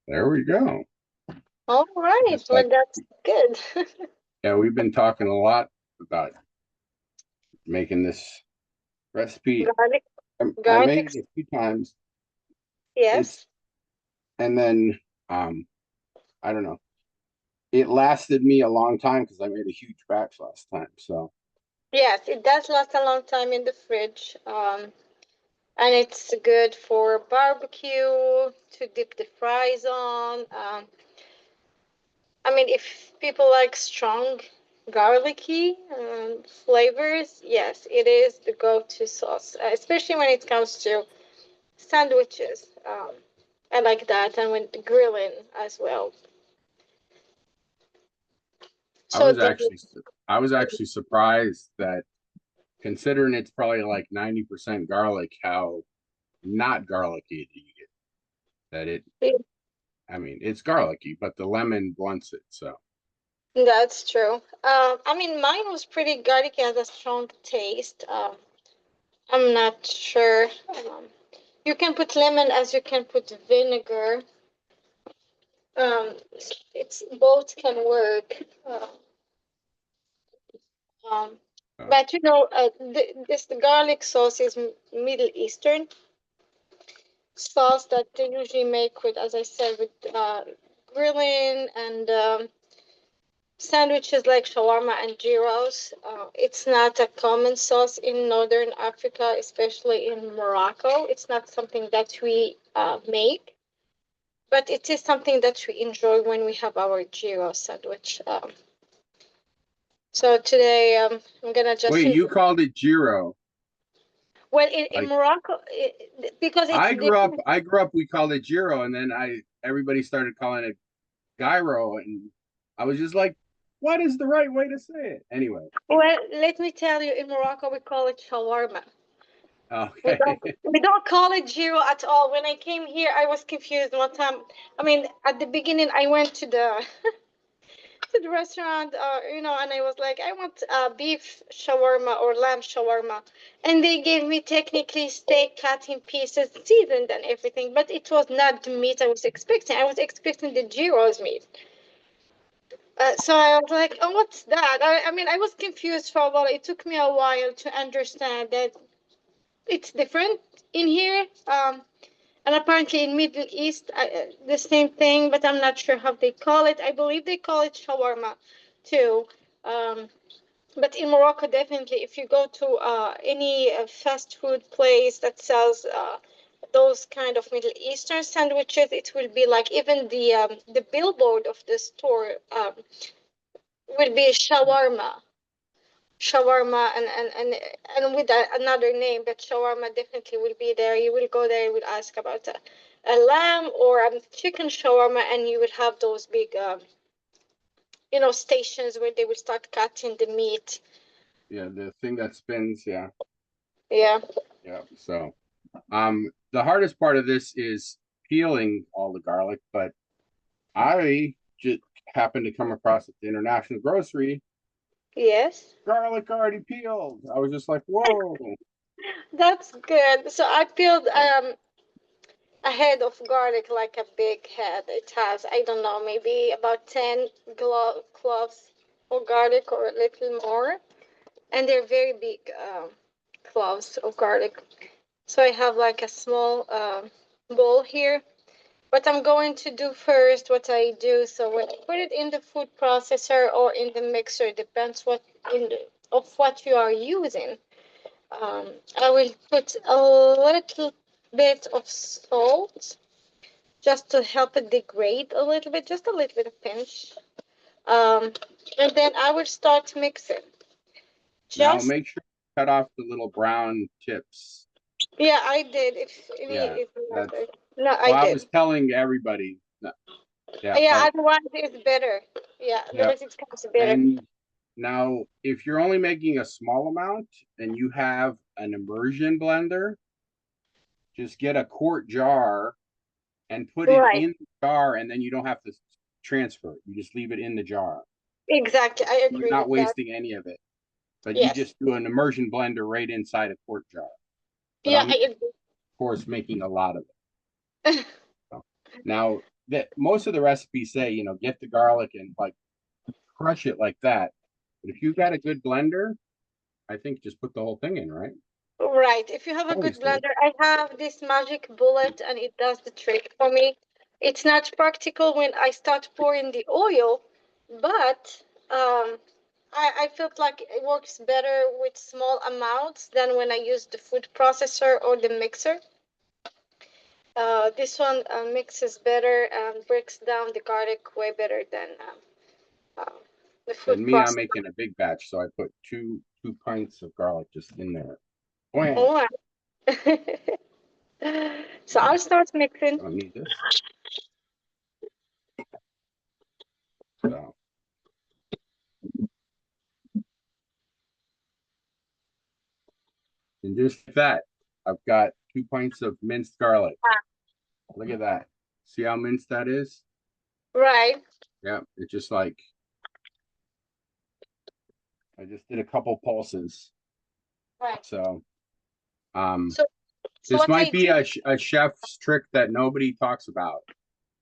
There we go. All right. Just Well, like, that's good. yeah, we've been talking a lot about making this recipe. Garlic, I garlic. made it a few times. It's Yes. and then um I don't know. It lasted me a long time because I made a huge batch last time. So Yes, it does last a long time in the fridge. And it's good for barbecue to dip the fries on. I mean, if people like strong garlicky flavors, yes, it is the go-to sauce, especially when it comes to sandwiches. I like that, and when grilling as well. I So was did you? actually I was actually surprised that considering it's probably like 90% garlic, how not garlicky do you get that it I mean it's garlicky, but the lemon blunts it. So That's true. I mean, mine was pretty garlicky, has a strong taste. I'm not sure. You can put lemon as you can put vinegar. Um, it's both can work. Um, uh, but the garlic sauce is Middle Eastern sauce that they usually make with, as I said, with grilling and sandwiches like shawarma and gyros. It's not a common sauce in Northern Africa, especially in Morocco. It's not something that we make, but it is something that we enjoy when we have our gyro sandwich. So today I'm gonna just wait, you called it gyro? well in Like Morocco because it's different. I grew up, we called it gyro, and then I everybody started calling it gyro, and I was just like, what is the right way to say it? Anyway, Well, let me tell you, in Morocco we call it shawarma. We okay. don't we don't call it gyro at all. When I came here, I was confused one time. I mean, at the beginning, I went to the restaurant, and I was like, I want beef shawarma or lamb shawarma, and they gave me technically steak cut in pieces, seasoned and everything, but it was not the meat I was expecting. I was expecting the gyros meat. So I was like, oh, what's that? I mean, I was confused for a while. It took me a while to understand that it's different in here. And apparently in Middle East, the same thing, but I'm not sure how they call it. I believe they call it shawarma too. Um, but in Morocco, definitely, if you go to any fast food place that sells those kind of Middle Eastern sandwiches, it will be like even the billboard of the store will be shawarma and with another name, but shawarma definitely will be there. You will go there, you will ask about a lamb or a chicken shawarma, and you will have those big stations where they will start cutting the meat. Yeah, the thing that spins, yeah. Yeah. Yeah. So the hardest part of this is peeling all the garlic, but I just happened to come across at the international grocery Yes. garlic already peeled. I was just like, whoa. That's good. So I peeled So, a head of garlic, like a big head. It has, I don't know, maybe about 10 cloves of garlic or a little more, and they're very big cloves of garlic. So I have like a small bowl here. What I'm going to do first, what I do, so when I put it in the food processor or in the mixer, depends of what you are using. I will put a little bit of salt just to help it degrade a little bit, just a little bit of pinch. Um, and then I will start mixing. now Just make sure you cut off the little brown tips. yeah, I did. If Yeah, if that's no, I well, I was did. telling everybody. No, yeah, Yeah, but otherwise it's better. Yeah, yeah. otherwise it comes better. And now if you're only making a small amount and you have an immersion blender, just get a quart jar and put it Right. in the jar, and then you don't have to transfer it. You just leave it in the jar. Exactly. I You're agree not with that. wasting any of it. But you Yes. just do an immersion blender right inside a quart jar. But Yeah, I'm, of I agree. course, making a lot of it. So now that most of the recipes say, get the garlic and like crush it like that. But if you've got a good blender, I think just put the whole thing in, right? Right. If you have a good Always do. blender, I have this magic bullet and it does the trick for me. It's not practical when I start pouring the oil, but I felt like it works better with small amounts than when I use the food processor or the mixer. This one mixes better and breaks down the garlic way better than uh, the food And me, I'm processor. making a big batch, so I put two pints of garlic just in there. Bam. Oh, so I'll start mixing. I don't need this. So, and just like that, I've got 2 pints of minced garlic. Look at that. See how minced that is? Right. Yeah, it's just like I just did a couple pulses. Right. So, So, so this what I might be did, a chef's trick that nobody talks about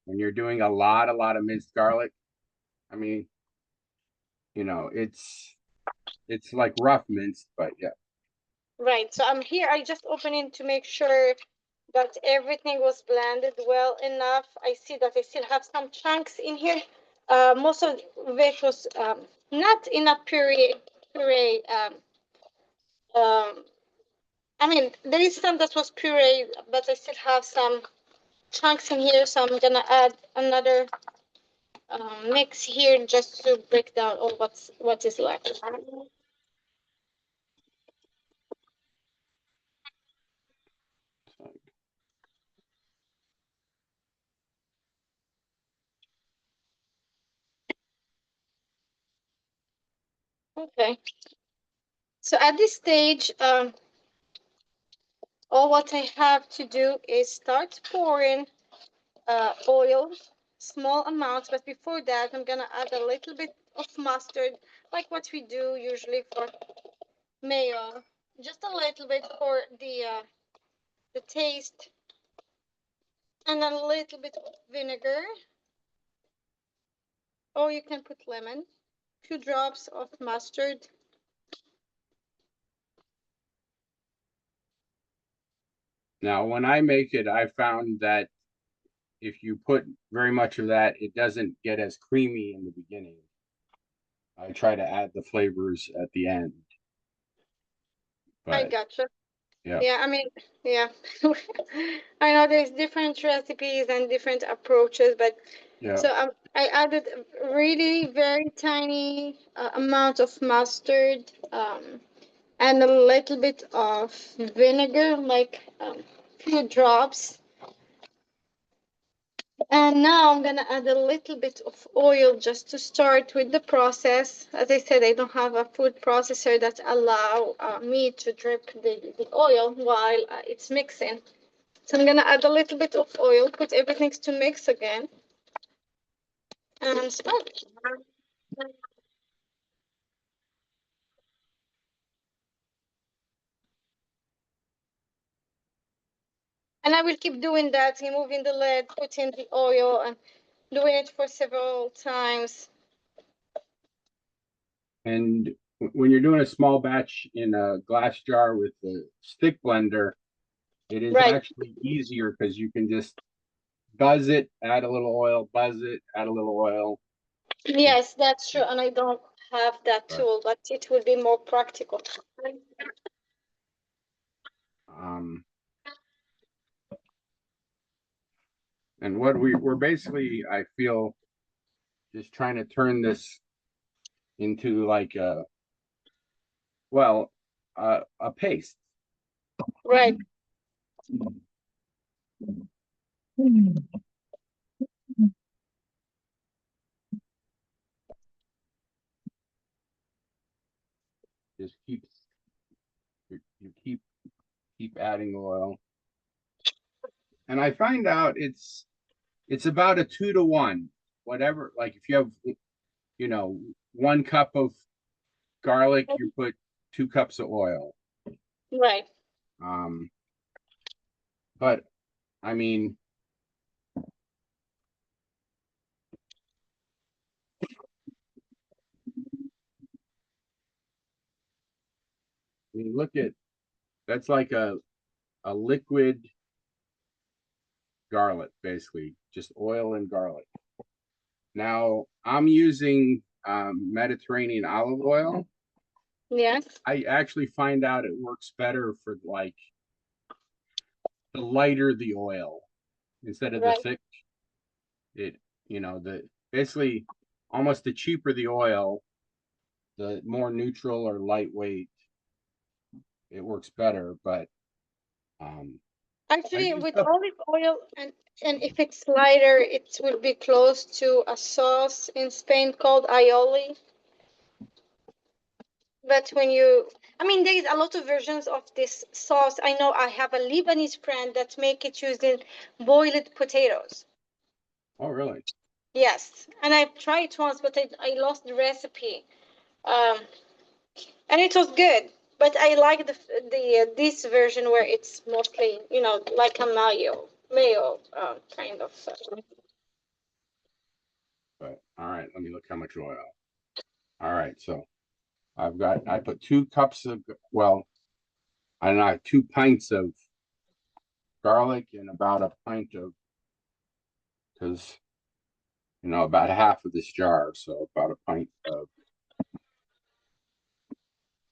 when you're doing a lot of minced garlic. I mean, it's like rough minced, but yeah. right. So I'm here. I just opening to make sure that everything was blended well enough. I see that I still have some chunks in here. Most of it was not in a puree. Um, I mean, there is some that was puree, but I still have some chunks in here. So I'm gonna add another mix here just to break down all what is left. Okay. So at this stage, all what I have to do is start pouring oil, small amounts. But before that, I'm gonna add a little bit of mustard, like what we do usually for mayo, just a little bit for the taste, and a little bit of vinegar, or you can put lemon. Few drops of mustard. Now, when I make it, I found that if you put very much of that, it doesn't get as creamy in the beginning. I try to add the flavors at the end, I but gotcha. yeah, Yeah, I mean, yeah. I know there's different recipes and different approaches, but yeah. so I added a really very tiny amount of mustard and a little bit of vinegar, like few drops. And now I'm gonna add a little bit of oil just to start with the process. As I said, I don't have a food processor that allow me to drip the oil while it's mixing. So I'm gonna add a little bit of oil, put everything to mix again, and start. And I will keep doing that, removing the lid, putting the oil, and doing it for several times. And when you're doing a small batch in a glass jar with the stick blender, it is Right. actually easier because you can just buzz it, add a little oil, buzz it, add a little oil. Yes, that's true. And I don't have that But tool, but it will be more practical. um, and what we're basically, I feel, just trying to turn this into like well, a paste. Right. Just you keep adding oil, and I find out it's about a 2 to 1. Whatever, like if you have 1 cup of garlic, you put 2 cups of oil. Right. Um, but I mean, mean, look at that's like a liquid garlic, basically, just oil and garlic. Now I'm using Mediterranean olive oil. Yes. I actually find out it works better for like the lighter the oil instead of the Right. thick. It the basically almost the cheaper the oil, the more neutral or lightweight it works better. But I Actually, used with up. olive oil and if it's lighter, it will be close to a sauce in Spain called aioli. But when you, I mean, there is a lot of versions of this sauce. I know I have a Lebanese friend that make it using boiled potatoes. Oh, really? Yes, and I've tried it once, but I lost the recipe. Um, and it was good. But I like the this version where it's mostly, like a mayo kind of. But all right, let me look how much oil. All right, so I put 2 cups of, well, I don't know, 2 pints of garlic and about a pint of, because about half of this jar, so about a pint of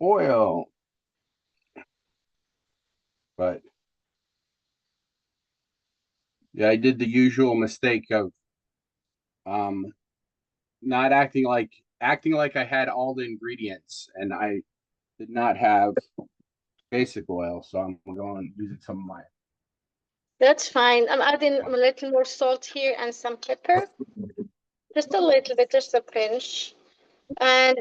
oil. But yeah, I did the usual mistake of um not acting like I had all the ingredients, and I did not have basic oil, so I'm going using some of my. That's fine. I'm adding a little more salt here and some pepper, just a little bit, just a pinch. And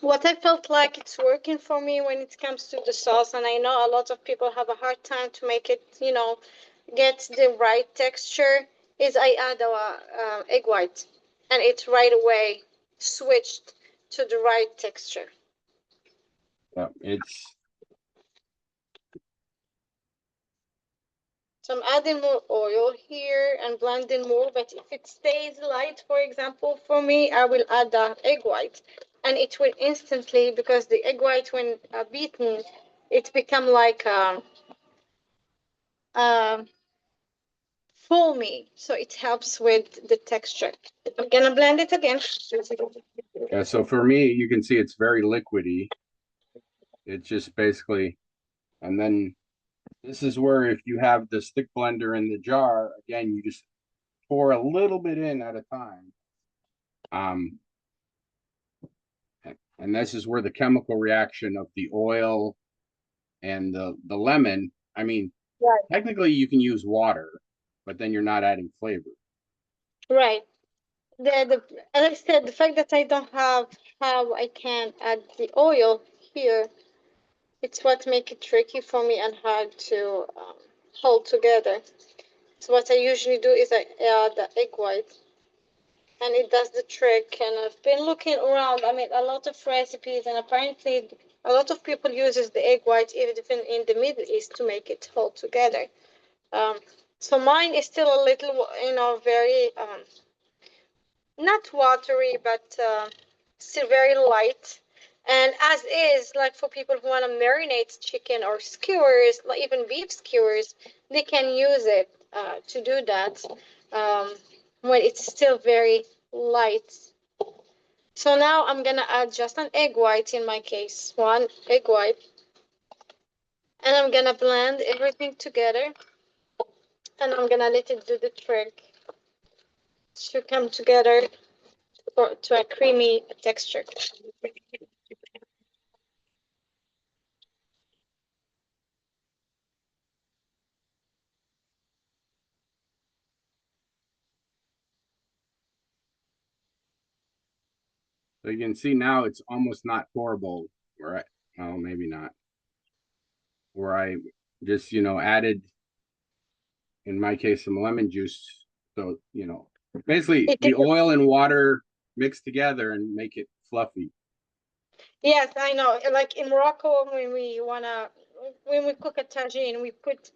what I felt like it's working for me when it comes to the sauce, and I know a lot of people have a hard time to make it, get the right texture, is I add a egg white, and it right away switched to the right texture. Yeah, it's So I'm adding more oil here and blending more, but if it stays light, for example, for me, I will add the egg white. And it will instantly, because the egg white, when beaten, it become like um, foamy. So it helps with the texture. I'm gonna blend it again. yeah. So for me, you can see it's very liquidy. It's just basically, and then this is where if you have the stick blender in the jar, again, you just pour a little bit in at a time. Um, and this is where the chemical reaction of the oil and the lemon. I mean, Right. technically you can use water, but then you're not adding flavor. Right. As I said, the fact that I don't have how I can add the oil here, it's what make it tricky for me and hard to hold together. So what I usually do is I add the egg white, and it does the trick. And I've been looking around. I mean, a lot of recipes, and apparently a lot of people uses the egg white even in the Middle East to make it hold together. Um, so mine is still a little, very not watery, but still very light. And as is, like for people who want to marinate chicken or skewers, like even beef skewers, they can use it to do that um, when it's still very light. So now I'm gonna add just an egg white in my case, one egg white, and I'm gonna blend everything together, and I'm gonna let it do the trick to come together to a creamy texture. So you can see now it's almost not horrible. Where I, well, maybe not. Where I just added, in my case, some lemon juice. So basically It the is. oil and water mixed together and make it fluffy. Yes, I know. Like in Morocco, when we cook a tagine, we put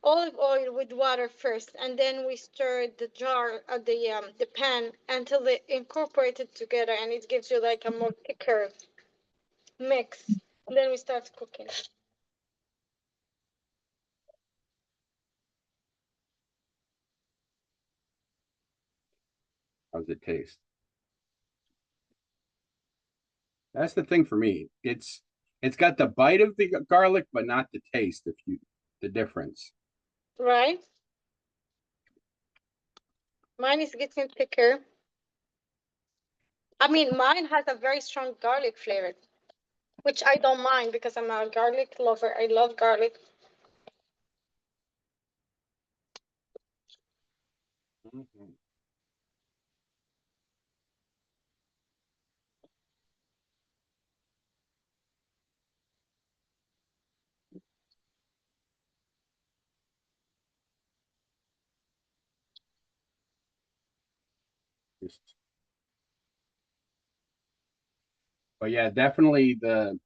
olive oil with water first, and then we stir the jar, the pan until they incorporate it together, and it gives you like a more thicker mix. And then we start cooking. How's it taste? That's the thing for me. It's got the bite of the garlic, but not the taste. If you the difference. Right? Mine is getting thicker. I mean, mine has a very strong garlic flavor, which I don't mind because I'm a garlic lover. I love garlic. Mhm. Just- But yeah, definitely the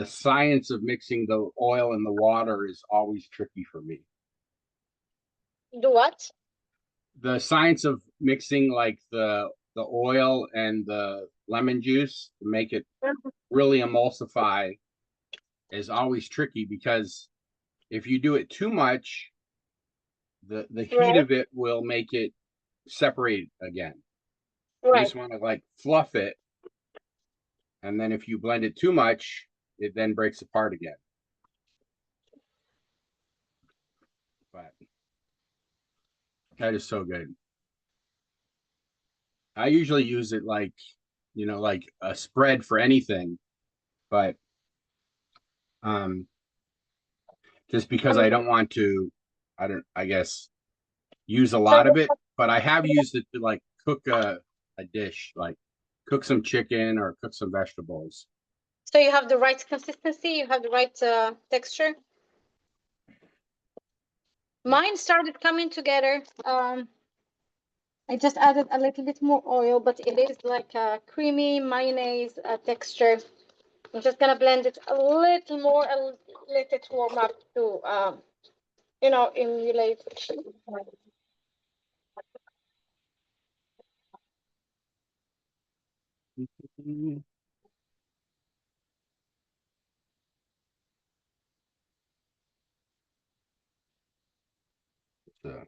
science of mixing the oil and the water is always tricky for me. Do what? The science of mixing like the oil and the lemon juice to make it really emulsify is always tricky because if you do it too much, the heat Right, of it will make it separate again. You right. just want to like fluff it, and then if you blend it too much, it then breaks apart again. But that is so good. I usually use it like, like a spread for anything, but um just because I Um, don't want to, I guess, use a lot of it, but I have used it to like cook a dish, like cook some chicken or cook some vegetables. so you have the right consistency, you have the right texture. Mine started coming together. I just added a little bit more oil, but it is like a creamy mayonnaise texture. I'm just gonna blend it a little more and let it warm up to, emulate. So,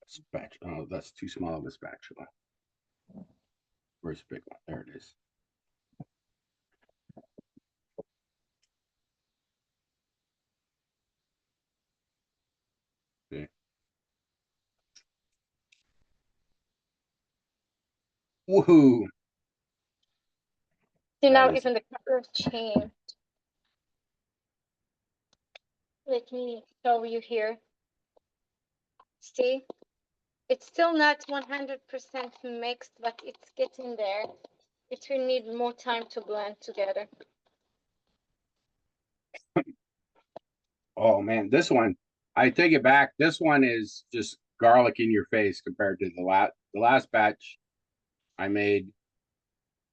spatula. Oh, that's too small of a spatula. Where's the big one? There it is. See? Woohoo! See, That now is even the color changed. Let me show you here. See, it's still not 100% mixed, but it's getting there. It will need more time to blend together. Oh man, this one, I take it back. This one is just garlic in your face compared to the last batch I made,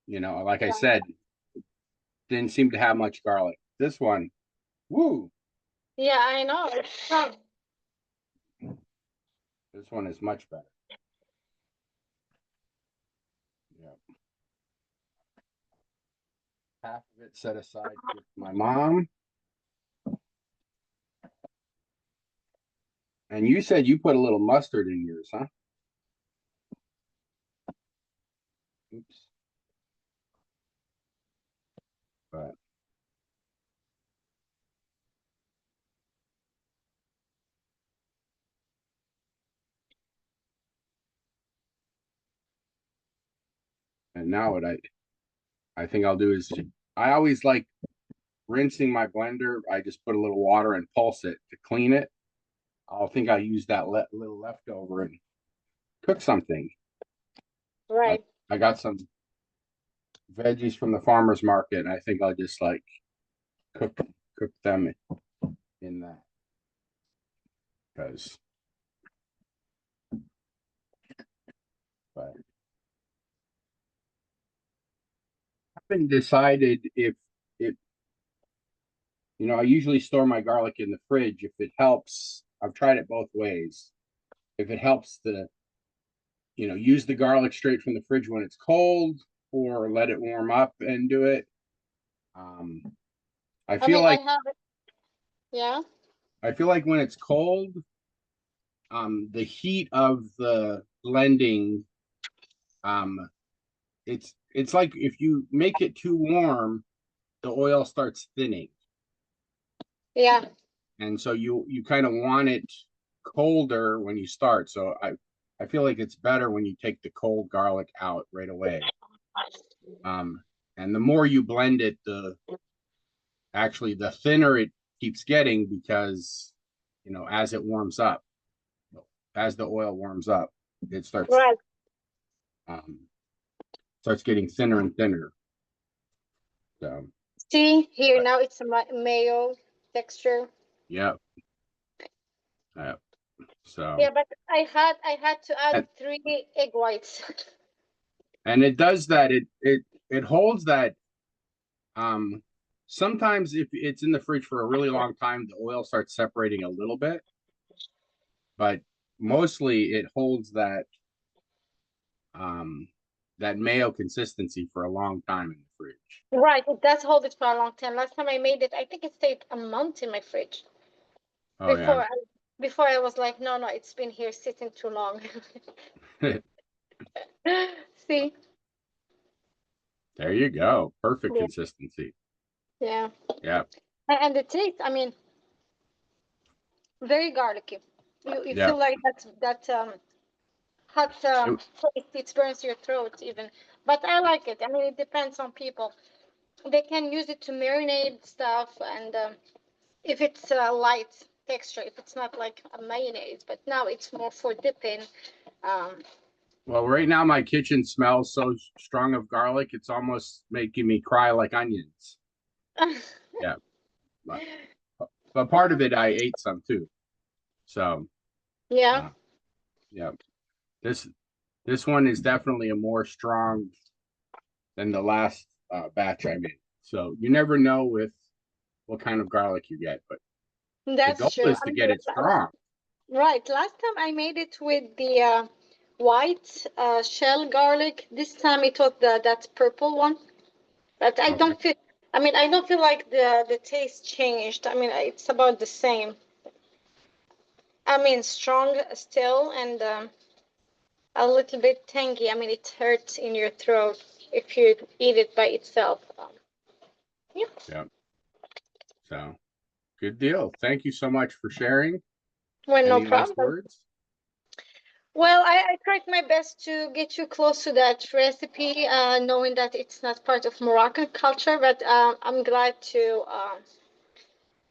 like I said, didn't seem to have much garlic. This one, woo, Yeah, I know. It's strong. this one is much better. Yeah. Half of it set aside for my mom. And you said you put a little mustard in yours, huh? Oops. But and now what I think I'll do is I always like rinsing my blender. I just put a little water and pulse it to clean it. I'll use that little leftover and cook something. Like Right. I got some veggies from the farmer's market, and I think I'll just like cook cook them in that because but I haven't decided if it I usually store my garlic in the fridge if it helps. I've tried it both ways. If it helps use the garlic straight from the fridge when it's cold, or let it warm up and do it. I I feel mean, I like have it. Yeah. when it's cold, the heat of the blending, um, it's like if you make it too warm, the oil starts thinning, Yeah. and so you kind of want it colder when you start. So I feel like it's better when you take the cold garlic out right away. And the more you blend it, the thinner it keeps getting, because as it warms up, as the oil warms up, it Right. um, starts getting thinner and thinner. So See here now it's a mayo texture. yeah, yeah. So Yeah, but I had to add and, 3 egg whites. and it does that. It holds that. Um, Sometimes if it's in the fridge for a really long time, the oil starts separating a little bit, but mostly it holds um that mayo consistency for a long time in the fridge. Right, it does hold it for a long time. Last time I made it, I think it stayed a month in my fridge Oh yeah. before I before I was like, no, no, it's been here sitting too long. See? There you go. Perfect Yeah, consistency. yeah. Yeah. And the taste, I mean, very garlicky. You Yeah. feel like that hot It- taste, it burns your throat even. But I like it. I mean, it depends on people. They can use it to marinate stuff, and if it's a light texture, if it's not like a mayonnaise, but now it's more for dipping. Um, well, right now my kitchen smells so strong of garlic, it's almost making me cry like onions. Yeah. But, but part of it I ate some too. So yeah, uh, yeah. This this one is definitely a more strong than the last batch I made. So you never know with what kind of garlic you get, but the goal that's true. is I to mean, get it strong. right. Last time I made it with the white shell garlic. This time it was that purple one. But I Okay. don't feel. I mean, I don't feel like the taste changed. I mean, it's about the same. I mean, strong still, and a little bit tangy. I mean, it hurts in your throat if you eat it by itself. Yeah. Yeah. So good deal. Thank you so much for sharing. Well, no Any last problem. words? Well, I tried my best to get you close to that recipe, knowing that it's not part of Moroccan culture, but I'm glad to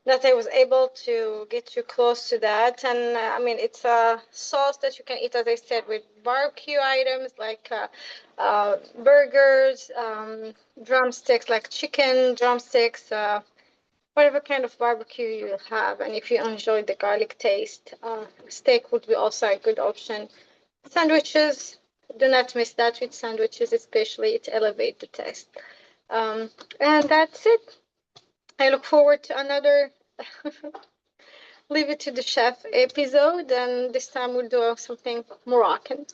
that I was able to get you close to that. And I mean, it's a sauce that you can eat, as I said, with barbecue items like burgers, drumsticks, like chicken drumsticks, whatever kind of barbecue you have. And if you enjoy the garlic taste, steak would be also a good option. Sandwiches, do not miss that with sandwiches, especially it elevates the taste. And that's it. I look forward to another Leave It to the Chef episode, and this time we'll do something Moroccan.